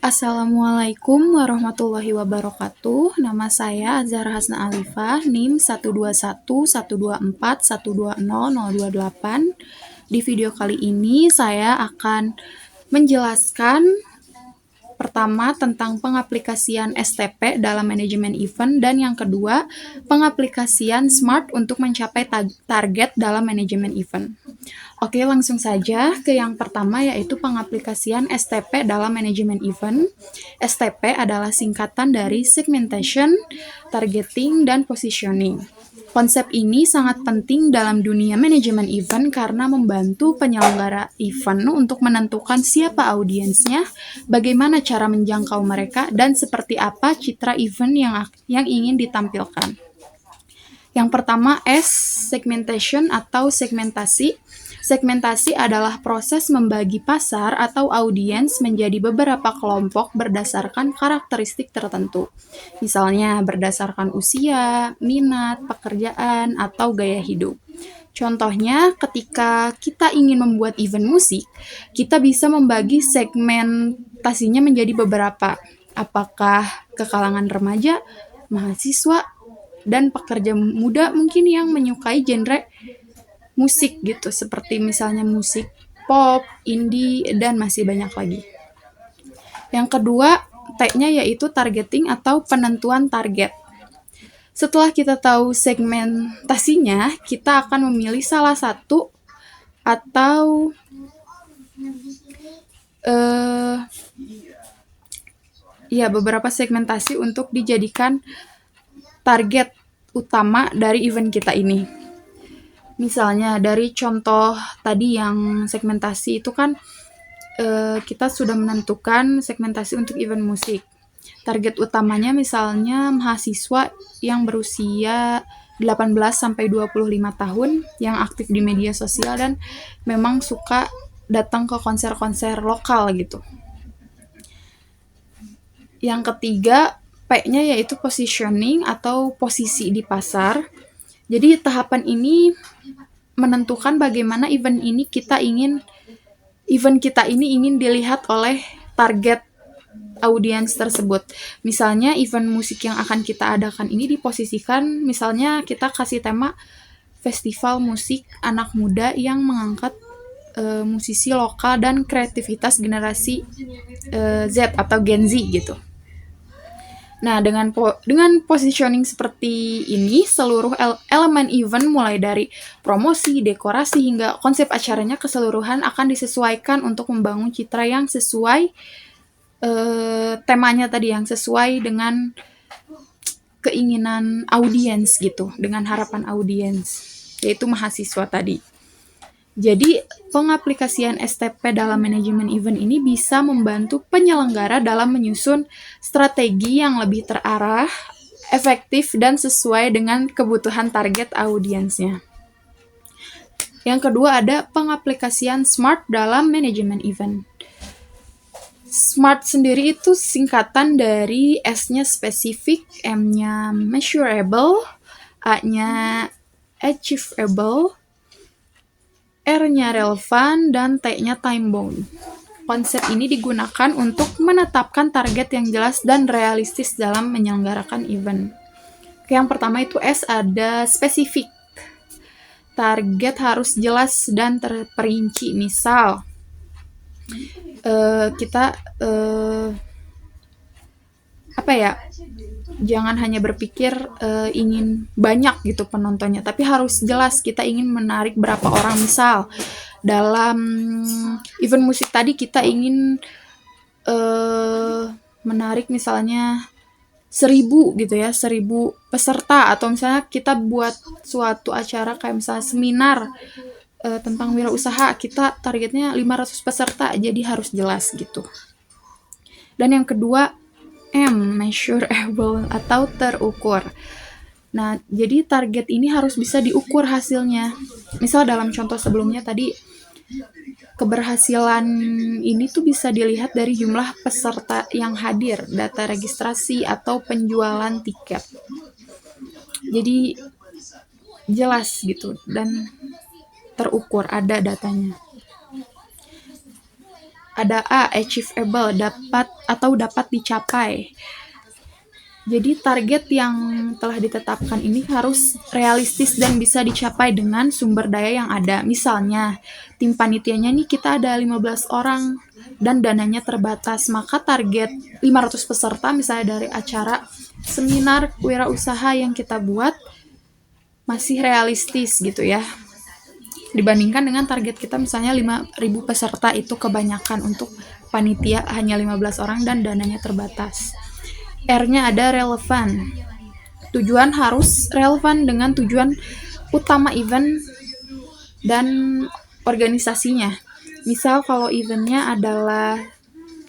Assalamualaikum warahmatullahi wabarakatuh. Nama saya Azhara Hasna Alifah, NIM 1211241200028. Di video kali ini saya akan menjelaskan pertama tentang pengaplikasian STP dalam manajemen event, dan yang kedua pengaplikasian SMART untuk mencapai target dalam manajemen event. Oke, langsung saja ke yang pertama, yaitu pengaplikasian STP dalam manajemen event. STP adalah singkatan dari segmentation, targeting, dan positioning. Konsep ini sangat penting dalam dunia manajemen event karena membantu penyelenggara event untuk menentukan siapa audiensnya, bagaimana cara menjangkau mereka, dan seperti apa citra event yang ingin ditampilkan. Yang pertama, segmentation atau segmentasi. Segmentasi adalah proses membagi pasar atau audiens menjadi beberapa kelompok berdasarkan karakteristik tertentu. Misalnya berdasarkan usia, minat, pekerjaan, atau gaya hidup. Contohnya, ketika kita ingin membuat event musik, kita bisa membagi segmentasinya menjadi beberapa. Apakah ke kalangan remaja, mahasiswa, dan pekerja muda mungkin yang menyukai genre musik gitu, seperti misalnya musik pop, indie, dan masih banyak lagi. Yang kedua, T-nya yaitu targeting atau penentuan target. Setelah kita tahu segmentasinya, kita akan memilih salah satu atau beberapa segmentasi untuk dijadikan target utama dari event kita ini. Misalnya dari contoh tadi yang segmentasi itu kan kita sudah menentukan segmentasi untuk event musik. Target utamanya misalnya mahasiswa yang berusia 18-25 tahun yang aktif di media sosial dan memang suka datang ke konser-konser lokal gitu. Yang ketiga, P-nya yaitu positioning atau posisi di pasar. Jadi tahapan ini menentukan bagaimana event kita ini ingin dilihat oleh target audiens tersebut. Misalnya event musik yang akan kita adakan ini diposisikan, misalnya kita kasih tema festival musik anak muda yang mengangkat musisi lokal dan kreativitas generasi Z atau Gen Z gitu. Nah, dengan positioning seperti ini, seluruh elemen event mulai dari promosi, dekorasi, hingga konsep acaranya keseluruhan akan disesuaikan untuk membangun citra yang sesuai temanya tadi, yang sesuai dengan keinginan audiens gitu, dengan harapan audiens, yaitu mahasiswa tadi. Jadi, pengaplikasian STP dalam manajemen event ini bisa membantu penyelenggara dalam menyusun strategi yang lebih terarah, efektif, dan sesuai dengan kebutuhan target audiensnya. Yang kedua ada pengaplikasian SMART dalam manajemen event. SMART sendiri itu singkatan dari S-nya spesifik, M-nya measurable, A-nya achievable, R-nya relevan, dan T-nya time bound. Konsep ini digunakan untuk menetapkan target yang jelas dan realistis dalam menyelenggarakan event. Yang pertama itu S, ada spesifik. Target harus jelas dan terperinci. Misal, kita jangan hanya berpikir ingin banyak gitu penontonnya, tapi harus jelas kita ingin menarik berapa orang. Misal dalam event musik tadi kita ingin menarik misalnya 1.000 gitu ya, 1.000 peserta, atau misalnya kita buat suatu acara kayak misalnya seminar tentang wirausaha, kita targetnya 500 peserta, jadi harus jelas gitu. Dan yang kedua, M, measurable atau terukur. Nah, jadi target ini harus bisa diukur hasilnya. Misal dalam contoh sebelumnya tadi, keberhasilan ini tuh bisa dilihat dari jumlah peserta yang hadir, data registrasi, atau penjualan tiket. Jadi jelas gitu dan terukur, ada datanya. Ada A, achievable, dapat dicapai. Jadi target yang telah ditetapkan ini harus realistis dan bisa dicapai dengan sumber daya yang ada. Misalnya, tim panitianya nih kita ada 15 orang dan dananya terbatas, maka target 500 peserta misalnya dari acara seminar wirausaha yang kita buat masih realistis gitu ya. Dibandingkan dengan target kita misalnya 5.000 peserta, itu kebanyakan untuk panitia hanya 15 orang dan dananya terbatas. R-nya ada relevan. Tujuan harus relevan dengan tujuan utama event dan organisasinya. Misal kalau eventnya adalah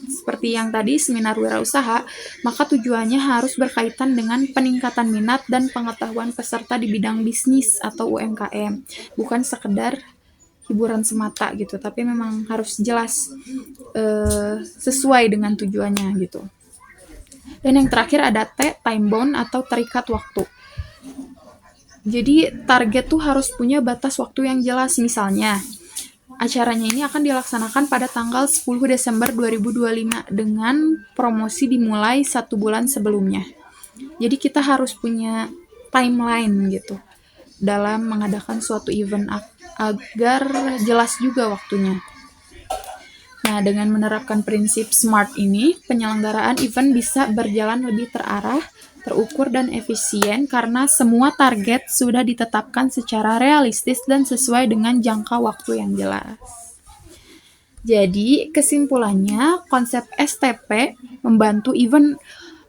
seperti yang tadi seminar wirausaha, maka tujuannya harus berkaitan dengan peningkatan minat dan pengetahuan peserta di bidang bisnis atau UMKM, bukan sekedar hiburan semata gitu, tapi memang harus jelas sesuai dengan tujuannya gitu. Dan yang terakhir ada T, time bound atau terikat waktu. Jadi target tuh harus punya batas waktu yang jelas. Misalnya, acaranya ini akan dilaksanakan pada tanggal 10 Desember 2025 dengan promosi dimulai 1 bulan sebelumnya. Jadi kita harus punya timeline gitu dalam mengadakan suatu event agar jelas juga waktunya. Nah, dengan menerapkan prinsip SMART ini, penyelenggaraan event bisa berjalan lebih terarah, terukur, dan efisien karena semua target sudah ditetapkan secara realistis dan sesuai dengan jangka waktu yang jelas. Jadi, kesimpulannya, konsep STP membantu event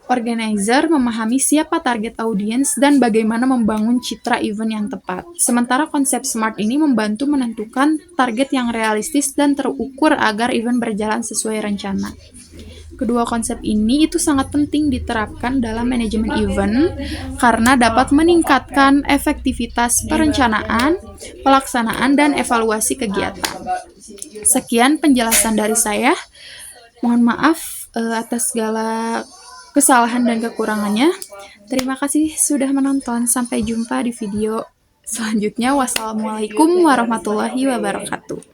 organizer memahami siapa target audiens dan bagaimana membangun citra event yang tepat. Sementara konsep SMART ini membantu menentukan target yang realistis dan terukur agar event berjalan sesuai rencana. Kedua konsep ini itu sangat penting diterapkan dalam manajemen event karena dapat meningkatkan efektivitas perencanaan, pelaksanaan, dan evaluasi kegiatan. Sekian penjelasan dari saya. Mohon maaf atas segala kesalahan dan kekurangannya. Terima kasih sudah menonton. Sampai jumpa di video selanjutnya. Wassalamualaikum warahmatullahi wabarakatuh.